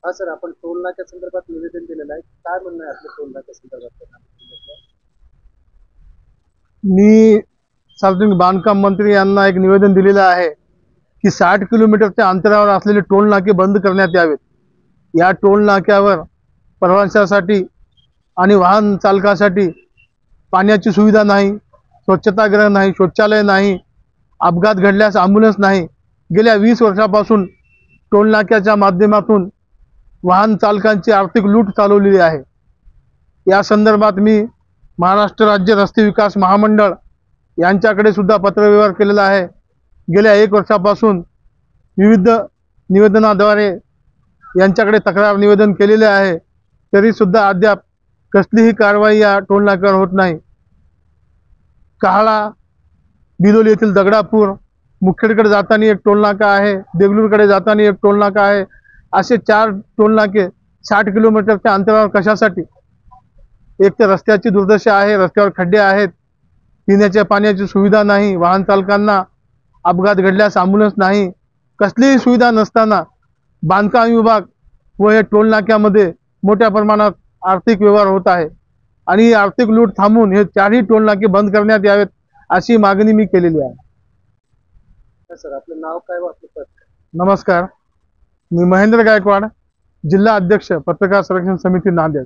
हा सर, आपण टोल नाक्या संदर्भात निवेदन दिलेलं आहे. काय म्हणणं आहे आपलं टोल नाक्या संदर्भात? मी सार्वजनिक बांधकाम मंत्री यांना एक निवेदन दिलेलं आहे की 60 किलोमीटरच्या अंतरावर असलेले टोल नाके बंद करण्यात यावेत. या टोल नाक्यावर प्रवाशांसाठी आणि वाहन चालकासाठी पाण्याची सुविधा नाही, स्वच्छतागृह नाही, शौचालय नाही, अपघात घडल्यास ॲम्ब्युलन्स नाही. गेल्या 20 वर्षापासून टोल नाक्याच्या माध्यमातून वाहन चालकांची आर्थिक लूट चालवलेली आहे. या संदर्भात मी महाराष्ट्र राज्य रस्ते विकास महामंडळ यांच्याकडे सुद्धा पत्रव्यवहार केलेला आहे. गेल्या 1 वर्षापासून विविध निवेदनाद्वारे यांच्याकडे तक्रार निवेदन केलेले आहे, तरी सुद्धा अद्याप कसलीही कारवाई या टोल नाक्यावर होत नाही. कहाळा, बिलोली येथील दगडापूर, मुखेडकडे जाताना एक टोल नाका आहे, देगलूरकडे जाताना एक टोल नाका आहे. असे 4 टोल नाके 60 किलोमीटरच्या अंतरावर कशासाठी? एक तर रस्त्याची दुर्दशा आहे, रस्त्यावर खड्डे आहेत, पिण्याच्या पाण्याची सुविधा नाही, वाहन चालकांना अपघात घडल्यास ॲम्ब्युलन्स नाही, कसलीही सुविधा नसताना बांधकाम विभाग व हे टोल नाक्यामध्ये मोठ्या प्रमाणात आर्थिक व्यवहार होत आहे आणि ही आर्थिक लूट थांबून हे 4ही टोल नाके बंद करण्यात यावेत अशी मागणी मी केलेली आहे. सर, आपलं नाव काय व आपलं पद काय? नमस्कार, मी महेंद्र गायकवाड, जिल्हा अध्यक्ष पत्रकार संरक्षण समिती नांदेड.